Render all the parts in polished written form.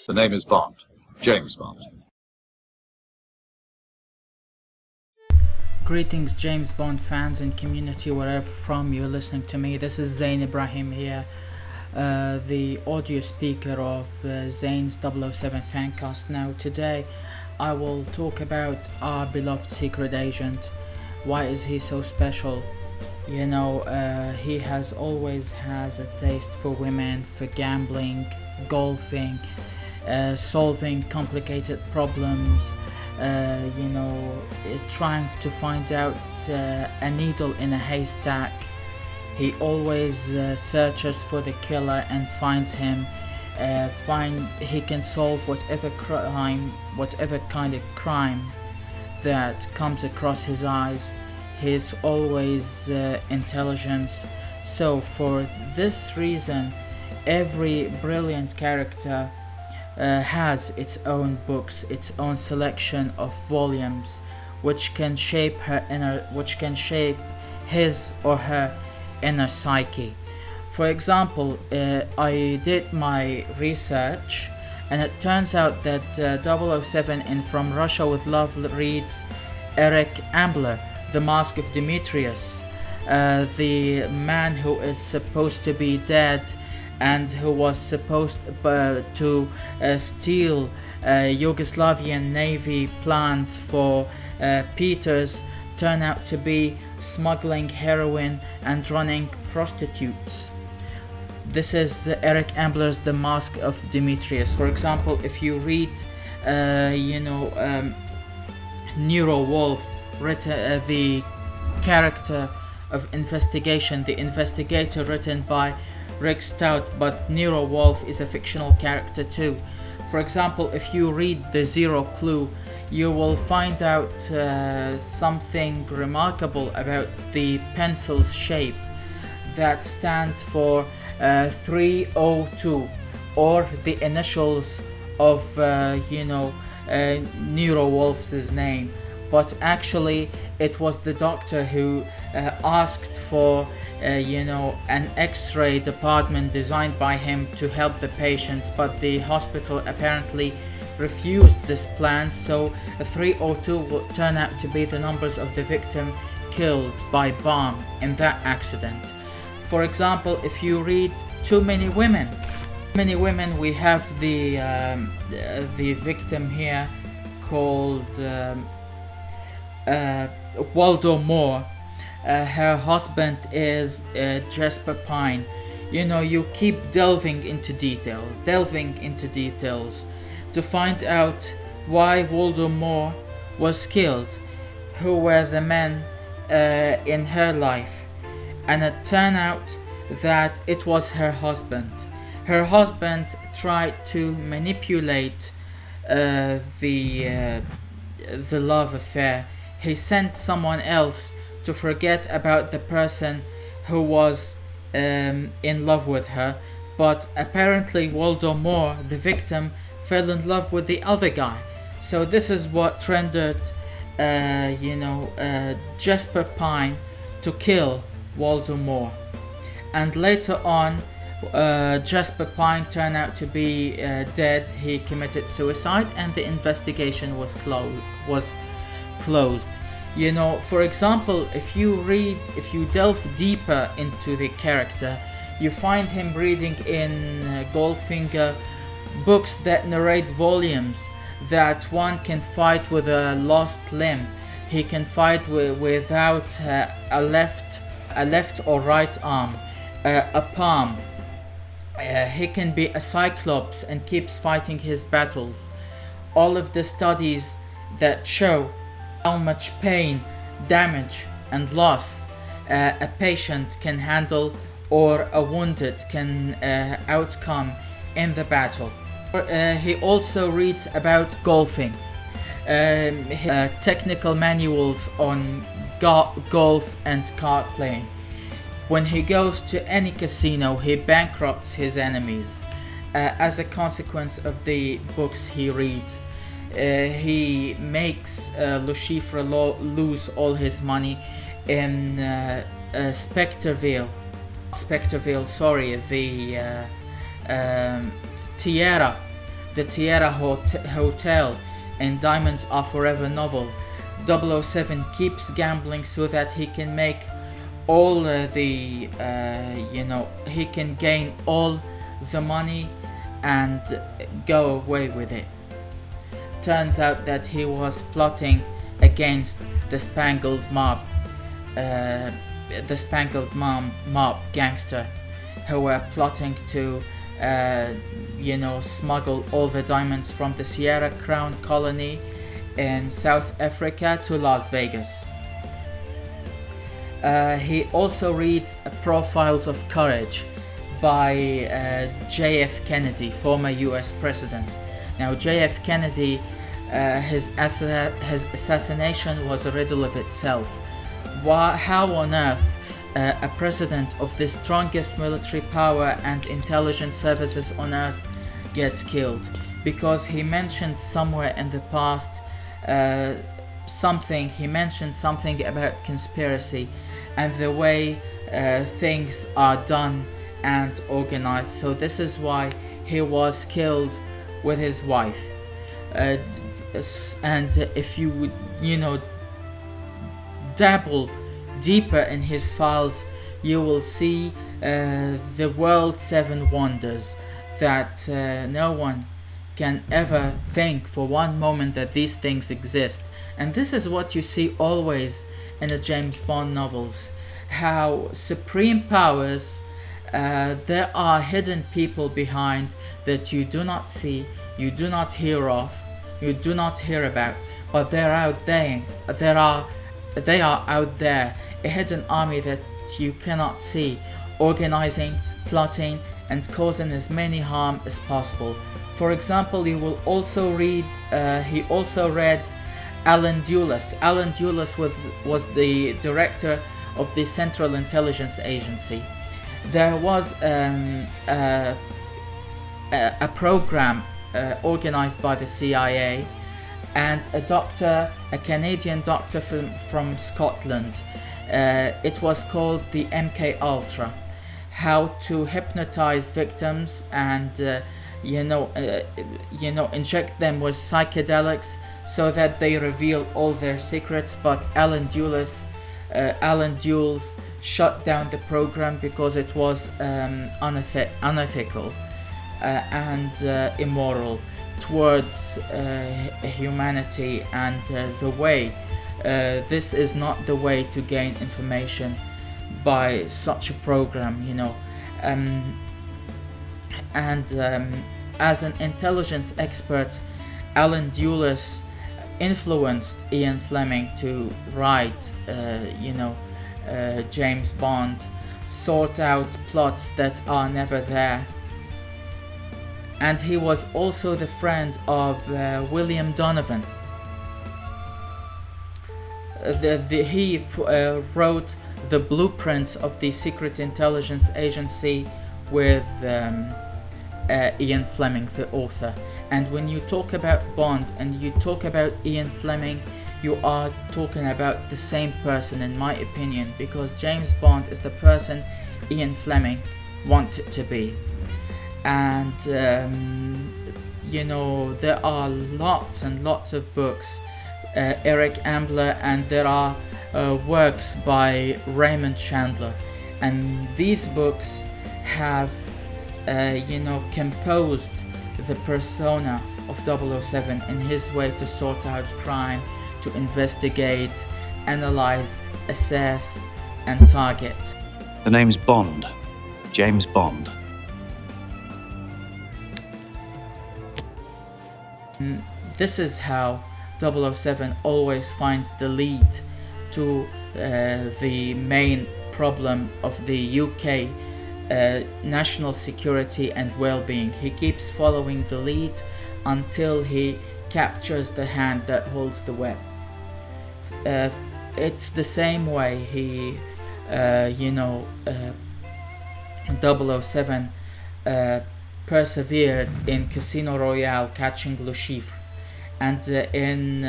The name is Bond. James Bond. Greetings, James Bond fans and community wherever from you're listening to me. This is Zain Ibrahim here, the audio speaker of Zains007Fancast. Now today I will talk about our beloved secret agent. Why is he so special? You know, he has always has a taste for women, for gambling, golfing, solving complicated problems, trying to find out a needle in a haystack. He always searches for the killer and finds him. He can solve whatever kind of crime that comes across his eyes. He's always intelligence. So for this reason, every brilliant character has its own books, its own selection of volumes, which can shape his or her inner psyche. For example, I did my research, and it turns out that 007 in From Russia with Love reads Eric Ambler, The Mask of Demetrius, the man who is supposed to be dead and who was supposed to steal Yugoslavian Navy plans for Peters, turn out to be smuggling heroin and running prostitutes. This is Eric Ambler's The Mask of Demetrius. For example, if you read Nero Wolfe, the character of investigation, the investigator written by Rex Stour, but Nero Wolfe is a fictional character too. For example, if you read The Zero Clue, you will find out something remarkable about the pencil's shape that stands for 302, or the initials of Nero Wolfe's name. But actually it was the doctor who asked for an x-ray department designed by him to help the patients, but the hospital apparently refused this plan, so 302 will turn out to be the numbers of the victim killed by bomb in that accident. For example, if you read Too Many Women, we have the victim here called Waldo Moore. Her husband is Jasper Pine. You keep delving into details to find out why Waldo Moore was killed, who were the men in her life, and it turned out that it was her husband. Her husband tried to manipulate the love affair. He sent someone else to forget about the person who was in love with her, but apparently Waldo Moore, the victim, fell in love with the other guy. So this is what rendered Jasper Pine to kill Waldo Moore. And later on, Jasper Pine turned out to be dead. He committed suicide, and the investigation was closed. For example, if you delve deeper into the character, you find him reading in Goldfinger books that narrate volumes that one can fight with a lost limb. He can fight without a left or right arm, a palm. He can be a cyclops and keeps fighting his battles. All of the studies that show how much pain, damage and loss a patient can handle or a wounded can outcome in the battle. He also reads about golfing, technical manuals on golf and card playing. When he goes to any casino, he bankrupts his enemies. As a consequence of the books he reads, he makes Le Chiffre lose all his money in Spectreville, the Tierra, the Tierra Hotel in Diamonds Are Forever novel, 007 keeps gambling so that he can make all he can gain all the money and go away with it. Turns out that he was plotting against the Spangled Mob gangster who were plotting to smuggle all the diamonds from the Sierra Crown colony in South Africa to Las Vegas. He also reads Profiles of Courage by J.F. Kennedy, former US president. Now, J.F. Kennedy, his assassination was a riddle of itself. How on earth a president of the strongest military power and intelligence services on earth gets killed? Because he mentioned somewhere in the past something about conspiracy and the way things are done and organized. So this is why he was killed with his wife. And if you would, dabble deeper in his files, you will see the world's 7 wonders that no one can ever think for one moment that these things exist. And this is what you see always in the James Bond novels, how supreme powers, there are hidden people behind that you do not see, you do not hear of, you do not hear about, but they're out there. They are out there, a hidden army that you cannot see, organizing, plotting, and causing as many harm as possible. For example, you will also read, he also read Alan Dulles. Alan Dulles was the director of the Central Intelligence Agency. There was a program organized by the CIA, and a Canadian doctor from Scotland. It was called the MK Ultra, how to hypnotize victims and inject them with psychedelics so that they reveal all their secrets. But Alan Dulles shut down the program because it was unethical and immoral towards humanity, and the way this is not the way to gain information by such a program, as an intelligence expert, Alan Dulles influenced Ian Fleming to write James Bond, sort out plots that are never there. And he was also the friend of William Donovan. He wrote the blueprints of the Secret Intelligence Agency with Ian Fleming, the author. And when you talk about Bond and you talk about Ian Fleming, you are talking about the same person, in my opinion, because James Bond is the person Ian Fleming wanted to be. And there are lots and lots of books, Eric Ambler, and there are works by Raymond Chandler, and these books have composed the persona of 007 in his way to sort out crime, to investigate, analyze, assess, and target. The name's Bond. James Bond. This is how 007 always finds the lead to the main problem of the UK national security and well-being. He keeps following the lead until he captures the hand that holds the web. It's the same way he 007 persevered in Casino Royale catching Le Chiffre, and in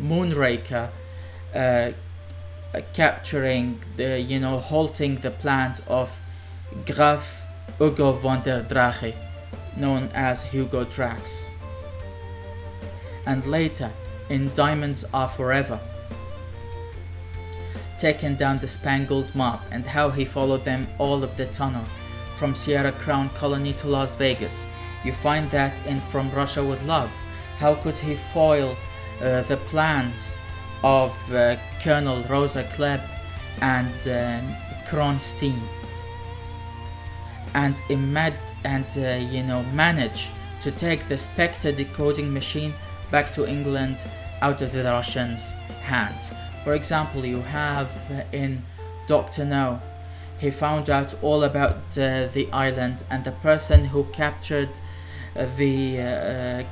Moonraker capturing halting the plant of Graf Hugo von der Drache. known as Hugo Drax. And later, in Diamonds Are Forever, taking down the Spangled Mob and how he followed them all of the tunnel from Sierra Crown Colony to Las Vegas. You find that in From Russia with Love. How could he foil the plans of Colonel Rosa Klebb and Kronstein, and manage to take the Spectre decoding machine back to England out of the Russians' hands. For example, you have in Dr. No, he found out all about the island and the person who captured the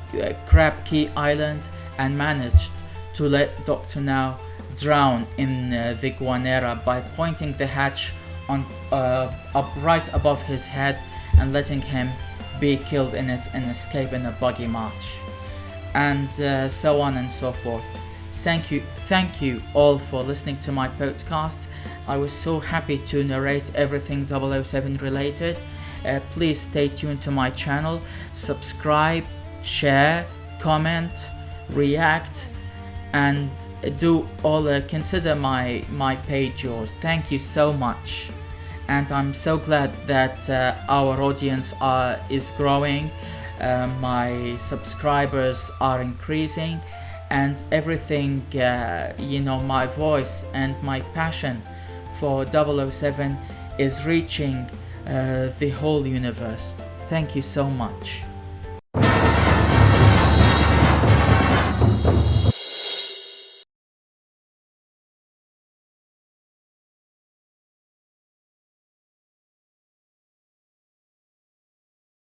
Crab Key Island and managed to let Dr. No drown in the Guanera by pointing the hatch on up right above his head and letting him be killed in it and escape in a buggy march, and so on and so forth. Thank you all for listening to my podcast. I was so happy to narrate everything 007 related. Please stay tuned to my channel, subscribe, share, comment, react, and do all consider my page yours. Thank you so much, and I'm so glad that our audience is growing, my subscribers are increasing, and everything, my voice and my passion for 007 is reaching the whole universe. Thank you so much.